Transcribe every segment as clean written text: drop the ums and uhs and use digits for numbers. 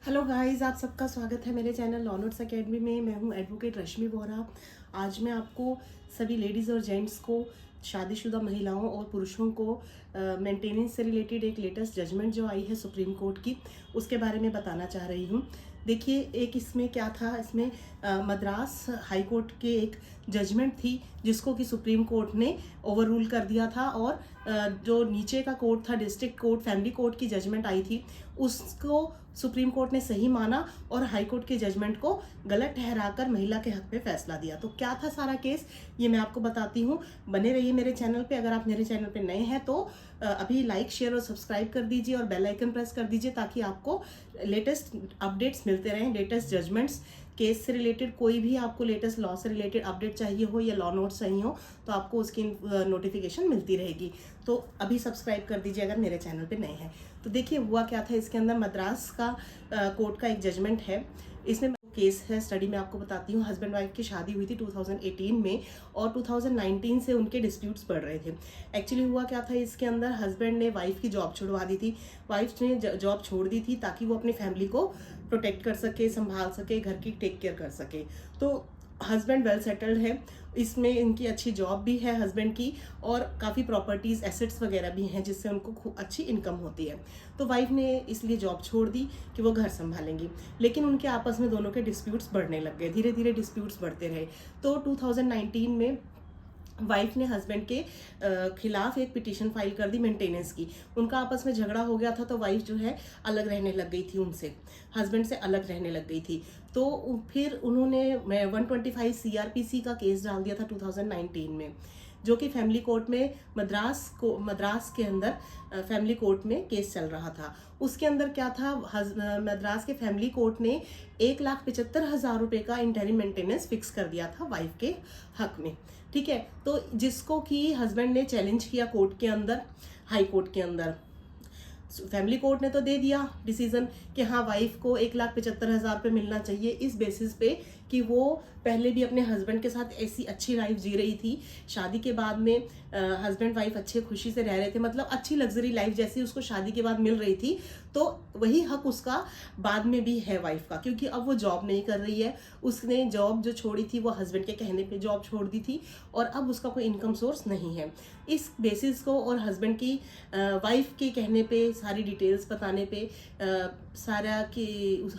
Hello guys, आप सबका स्वागत है मेरे चैनल लॉ नोट्स अकेडमी में। मैं हूं एडवोकेट रश्मि बोरा। आज मैं आपको सभी लेडीज़ और जेंट्स को, शादीशुदा महिलाओं और पुरुषों को मेंटेनेंस से रिलेटेड एक लेटेस्ट जजमेंट जो आई है सुप्रीम कोर्ट की, उसके बारे में बताना चाह रही हूं। देखिए, एक इसमें क्या था, इसमें मद्रास हाई कोर्ट के एक जजमेंट थी जिसको कि सुप्रीम कोर्ट ने ओवर रूल कर दिया था, और जो नीचे का कोर्ट था, डिस्ट्रिक्ट कोर्ट, फैमिली कोर्ट की जजमेंट आई थी, उसको सुप्रीम कोर्ट ने सही माना और हाई कोर्ट के जजमेंट को गलत ठहराकर महिला के हक में फैसला दिया। तो क्या था सारा केस, ये मैं आपको बताती हूँ। बने रहिए मेरे चैनल पे। अगर आप मेरे चैनल पे नए हैं तो अभी लाइक, शेयर और सब्सक्राइब कर दीजिए और बेल आइकन प्रेस कर दीजिए, ताकि आपको लेटेस्ट अपडेट्स मिलते रहें, लेटेस्ट जजमेंट्स, केस से रिलेटेड कोई भी आपको लेटेस्ट लॉ से रिलेटेड अपडेट चाहिए हो या लॉ नोट्स चाहिए हो तो आपको उसकी नोटिफिकेशन मिलती रहेगी। तो अभी सब्सक्राइब कर दीजिए अगर मेरे चैनल पे नए हैं। तो देखिए, हुआ क्या था इसके अंदर। मद्रास का कोर्ट का एक जजमेंट है। इसमें केस है, स्टडी में आपको बताती हूँ। हस्बैंड वाइफ की शादी हुई थी 2018 में और 2019 से उनके डिस्प्यूट्स बढ़ रहे थे। एक्चुअली हुआ क्या था इसके अंदर, हस्बैंड ने वाइफ की जॉब छुड़वा दी थी। वाइफ ने जॉब छोड़ दी थी ताकि वो अपनी फैमिली को प्रोटेक्ट कर सके, संभाल सके, घर की टेक केयर कर सके। तो हस्बैंड वेल सेटल्ड है, इसमें इनकी अच्छी जॉब भी है हस्बैंड की, और काफ़ी प्रॉपर्टीज़, एसेट्स वगैरह भी हैं जिससे उनको खूब अच्छी इनकम होती है। तो वाइफ ने इसलिए जॉब छोड़ दी कि वो घर संभालेंगी, लेकिन उनके आपस में दोनों के डिस्प्यूट्स बढ़ने लग गए, धीरे धीरे डिस्प्यूट्स बढ़ते रहे। तो 2019 में वाइफ ने हस्बैंड के खिलाफ एक पिटीशन फाइल कर दी मेंटेनेंस की। उनका आपस में झगड़ा हो गया था, तो वाइफ जो है अलग रहने लग गई थी, उनसे, हस्बैंड से अलग रहने लग गई थी। तो फिर उन्होंने 125 सीआरपीसी का केस डाल दिया था 2019 में, जो कि फैमिली कोर्ट में मद्रास के अंदर फैमिली कोर्ट में केस चल रहा था। उसके अंदर क्या था, मद्रास के फैमिली कोर्ट ने 1,75,000 रुपए का इंटरिम मेंटेनेंस फिक्स कर दिया था वाइफ के हक में। ठीक है, तो जिसको कि हस्बैंड ने चैलेंज किया कोर्ट के अंदर, हाई कोर्ट के अंदर। फैमिली कोर्ट ने तो दे दिया डिसीजन कि हाँ, वाइफ को 1,75,000 रुपये मिलना चाहिए, इस बेसिस पे कि वो पहले भी अपने हस्बैंड के साथ ऐसी अच्छी लाइफ जी रही थी। शादी के बाद में हस्बैंड वाइफ अच्छे खुशी से रह रहे थे, मतलब अच्छी लग्जरी लाइफ जैसी उसको शादी के बाद मिल रही थी। तो वही हक उसका बाद में भी है वाइफ का, क्योंकि अब वो जॉब नहीं कर रही है। उसने जॉब जो छोड़ी थी वो हस्बैंड के कहने पे जॉब छोड़ दी थी, और अब उसका कोई इनकम सोर्स नहीं है। इस बेसिस को और हस्बैंड की वाइफ के कहने पे, सारी डिटेल्स बताने पे, सारा कि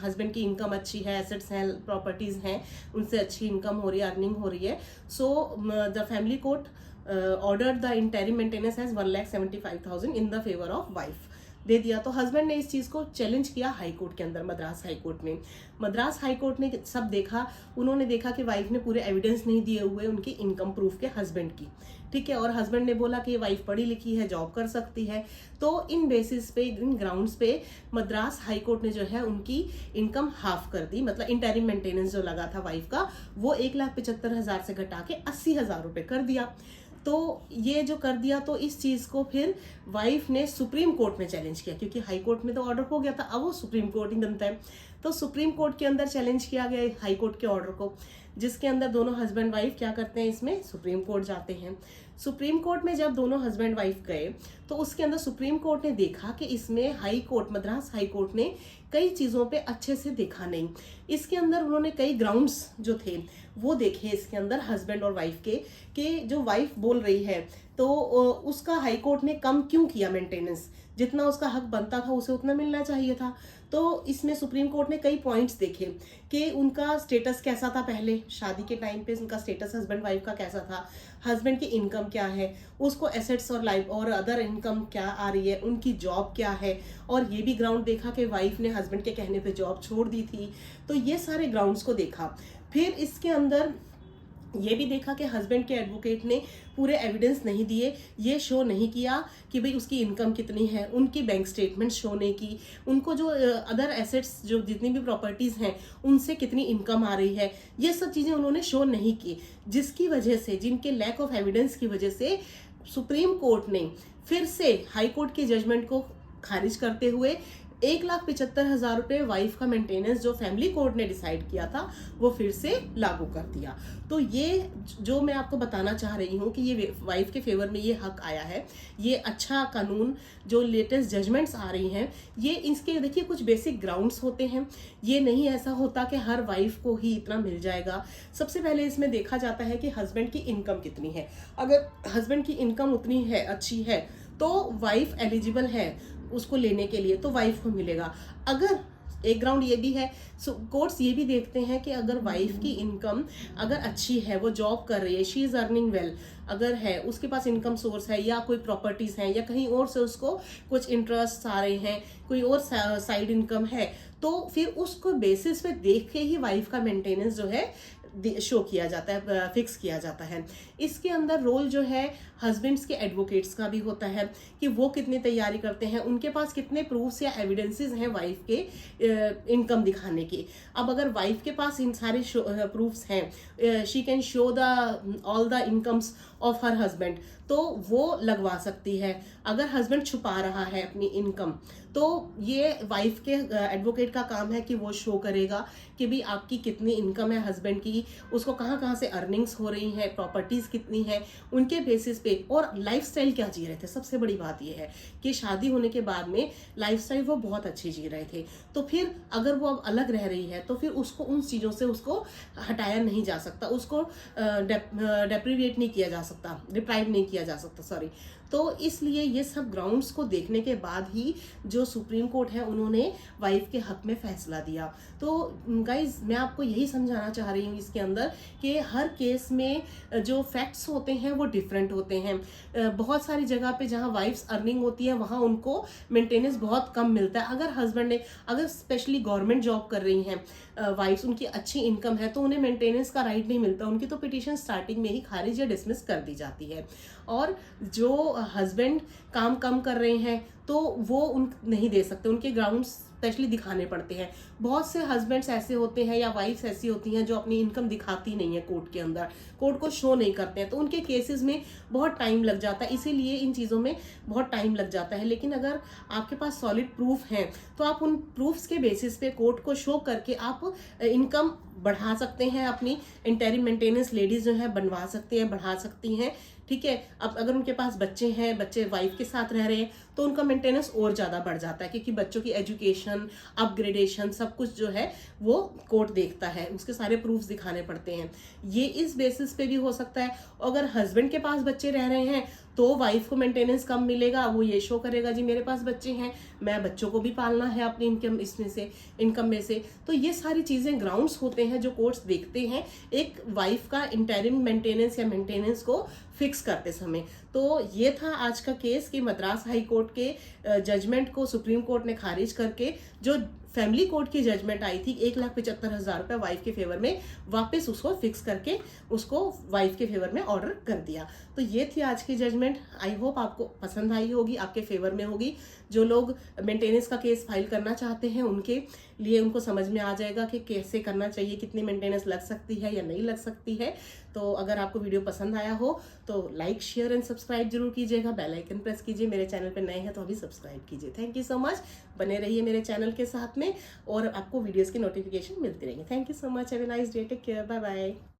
हस्बैंड की इनकम अच्छी है, एसेट्स हैं, प्रॉपर्टीज़ हैं, उनसे अच्छी इनकम हो रही है, अर्निंग हो रही है। So the family court ordered the interim maintenance as 1,75,000 in the favour of wife, दे दिया। तो हस्बैंड ने इस चीज़ को चैलेंज किया हाई कोर्ट के अंदर, मद्रास हाई कोर्ट में। मद्रास हाई कोर्ट ने सब देखा, उन्होंने देखा कि वाइफ ने पूरे एविडेंस नहीं दिए हुए उनकी इनकम प्रूफ के हस्बैंड की। ठीक है, और हस्बैंड ने बोला कि वाइफ पढ़ी लिखी है, जॉब कर सकती है। तो इन बेसिस पे, इन ग्राउंड्स पे मद्रास हाई कोर्ट ने जो है उनकी इनकम हाफ कर दी, मतलब इंटरिम मेंटेनेंस जो लगा था वाइफ का, वो 1,75,000 से घटा के 80,000 रुपये कर दिया। तो ये जो कर दिया, तो इस चीज़ को फिर वाइफ ने सुप्रीम कोर्ट में चैलेंज किया, क्योंकि हाई कोर्ट में तो ऑर्डर हो गया था, अब वो सुप्रीम कोर्ट ही बनता है। तो सुप्रीम कोर्ट के अंदर चैलेंज किया गया हाई कोर्ट के ऑर्डर को, जिसके अंदर दोनों हस्बैंड वाइफ क्या करते हैं, इसमें सुप्रीम कोर्ट जाते हैं। सुप्रीम कोर्ट में जब दोनों हस्बैंड वाइफ गए, तो उसके अंदर सुप्रीम कोर्ट ने देखा कि इसमें high court, Madras high court ने कई चीज़ों पे अच्छे से देखा नहीं। इसके अंदर उन्होंने कई ग्राउंड्स जो थे वो देखे इसके अंदर हस्बैंड और वाइफ के, कि जो वाइफ बोल रही है तो उसका हाई कोर्ट ने कम क्यों किया मेंटेनेंस, जितना उसका हक बनता था उसे उतना मिलना चाहिए था। तो इसमें सुप्रीम कोर्ट ने कई पॉइंट्स देखे कि उनका स्टेटस कैसा था, पहले शादी के टाइम पे उनका स्टेटस हस्बैंड वाइफ का कैसा था, हस्बैंड की इनकम क्या है, उसको एसेट्स और लाइफ और अदर इनकम क्या आ रही है, उनकी जॉब क्या है, और ये भी ग्राउंड देखा कि वाइफ ने हस्बैंड के कहने पे जॉब छोड़ दी थी। तो ये सारे ग्राउंड्स को देखा। फिर इसके अंदर ये भी देखा कि हस्बैंड के एडवोकेट ने पूरे एविडेंस नहीं दिए, ये शो नहीं किया कि भाई उसकी इनकम कितनी है, उनकी बैंक स्टेटमेंट शो नहीं की, उनको जो अदर एसेट्स, जो जितनी भी प्रॉपर्टीज़ हैं, उनसे कितनी इनकम आ रही है, ये सब चीज़ें उन्होंने शो नहीं की। जिसकी वजह से, जिनके लैक ऑफ एविडेंस की वजह से सुप्रीम कोर्ट ने फिर से हाई कोर्ट के जजमेंट को खारिज करते हुए 1,75,000 रुपये वाइफ का मेंटेनेंस जो फैमिली कोर्ट ने डिसाइड किया था वो फिर से लागू कर दिया। तो ये जो मैं आपको बताना चाह रही हूँ कि ये वाइफ के फेवर में ये हक आया है, ये अच्छा कानून, जो लेटेस्ट जजमेंट्स आ रही हैं, ये इसके देखिए कुछ बेसिक ग्राउंड्स होते हैं। ये नहीं ऐसा होता कि हर वाइफ को ही इतना मिल जाएगा। सबसे पहले इसमें देखा जाता है कि हस्बैंड की इनकम कितनी है। अगर हस्बैंड की इनकम उतनी है, अच्छी है, तो वाइफ एलिजिबल है उसको लेने के लिए, तो वाइफ को मिलेगा। अगर एक ग्राउंड ये भी है, कोर्ट्स ये भी देखते हैं कि अगर वाइफ की इनकम अगर अच्छी है, वो जॉब कर रही है, शी इज अर्निंग वेल, अगर है उसके पास इनकम सोर्स है या कोई प्रॉपर्टीज हैं या कहीं और से उसको कुछ इंटरेस्ट आ रहे हैं, कोई और साइड इनकम है, तो फिर उसको बेसिस पे देख के ही वाइफ का मेंटेनेंस जो है शो किया जाता है, फिक्स किया जाता है। इसके अंदर रोल जो है हस्बैंड्स के एडवोकेट्स का भी होता है कि वो कितनी तैयारी करते हैं, उनके पास कितने प्रूफ्स या एविडेंसेस हैं वाइफ के इनकम दिखाने की। अब अगर वाइफ के पास इन सारे प्रूफ्स हैं, she can show the all the incomes of her husband, तो वो लगवा सकती है। अगर हस्बैंड छुपा रहा है अपनी इनकम, तो ये वाइफ के एडवोकेट का काम है कि वो शो करेगा कि भी आपकी कितनी इनकम है हस्बैंड की, उसको कहाँ कहाँ से अर्निंग्स हो रही हैं, प्रॉपर्टीज कितनी है, उनके बेसिस पे, और लाइफस्टाइल क्या जी रहे थे। सबसे बड़ी बात ये है कि शादी होने के बाद में लाइफस्टाइल वो बहुत अच्छी जी रहे थे, तो फिर अगर वो अब अलग रह रही है तो फिर उसको उन चीज़ों से उसको हटाया नहीं जा सकता, उसको डेप्रीविएट नहीं किया जा सकता, डिप्राइव नहीं किया जा सकता, सॉरी। तो इसलिए ये सब ग्राउंड्स को देखने के बाद ही जो सुप्रीम कोर्ट है उन्होंने वाइफ के हक में फैसला दिया। तो गाइज मैं आपको यही समझाना चाह रही हूँ इसके अंदर कि हर केस में जो फैक्ट्स होते हैं वो डिफरेंट होते हैं। बहुत सारी जगह पे जहाँ वाइफ्स अर्निंग होती है वहाँ उनको मेंटेनेंस बहुत कम मिलता है। अगर हस्बैंड ने, अगर स्पेशली गवर्नमेंट जॉब कर रही हैं वाइफ्स, उनकी अच्छी इनकम है, तो उन्हें मेंटेनेंस का राइट नहीं मिलता, उनकी तो पिटीशन स्टार्टिंग में ही खारिज या डिसमिस कर दी जाती है। और जो हस्बैंड काम कम कर रहे हैं तो वो उन नहीं दे सकते, उनके ग्राउंड्स स्पेशली दिखाने पड़ते हैं। बहुत से हस्बैंड्स ऐसे होते हैं या वाइफ्स ऐसी होती हैं जो अपनी इनकम दिखाती नहीं है कोर्ट के अंदर, कोर्ट को शो नहीं करते हैं, तो उनके केसेस में बहुत टाइम लग जाता है, इसीलिए इन चीज़ों में बहुत टाइम लग जाता है। लेकिन अगर आपके पास सॉलिड प्रूफ हैं तो आप उन प्रूफ्स के बेसिस पे कोर्ट को शो करके आप इनकम बढ़ा सकते हैं, अपनी इंटरिम मेंटेनेंस लेडीज जो है बनवा सकते हैं, बढ़ा सकती हैं, ठीक है। अब अगर उनके पास बच्चे हैं, बच्चे वाइफ के साथ रह रहे हैं, तो उनका मेंटेनेंस और ज़्यादा बढ़ जाता है, क्योंकि बच्चों की एजुकेशन, अपग्रेडेशन, सब कुछ जो है वो कोर्ट देखता है, उसके सारे प्रूफ्स दिखाने पड़ते हैं। ये इस बेसिस पे भी हो सकता है। अगर हस्बैंड के पास बच्चे रह रहे हैं तो वाइफ को मेंटेनेंस कम मिलेगा, वो ये शो करेगा जी मेरे पास बच्चे हैं, मैं बच्चों को भी पालना है अपनी इनकम इसमें से, इनकम में से। तो ये सारी चीज़ें ग्राउंड्स होते हैं जो कोर्ट्स देखते हैं एक वाइफ का इंटरिम मेंटेनेंस या मेंटेनेंस को फिक्स करते समय। तो ये था आज का केस कि मद्रास हाई कोर्ट के जजमेंट को सुप्रीम कोर्ट ने खारिज करके जो फैमिली कोर्ट की जजमेंट आई थी 1,75,000 रुपये वाइफ के फेवर में, वापस उसको फिक्स करके उसको वाइफ के फेवर में ऑर्डर कर दिया। तो ये थी आज की जजमेंट। आई होप आपको पसंद आई होगी, आपके फेवर में होगी। जो लोग मेंटेनेंस का केस फाइल करना चाहते हैं उनके लिए उनको समझ में आ जाएगा कि कैसे करना चाहिए, कितनी मेंटेनेंस लग सकती है या नहीं लग सकती है। तो अगर आपको वीडियो पसंद आया हो तो लाइक, शेयर एंड सब्सक्राइब जरूर कीजिएगा, बेल आइकन प्रेस कीजिए। मेरे चैनल पे नए हैं तो अभी सब्सक्राइब कीजिए। थैंक यू सो मच, बने रहिए मेरे चैनल के साथ में और आपको वीडियोस की नोटिफिकेशन मिलती रहेंगी। Thank you so much, have a nice day, take care, bye bye.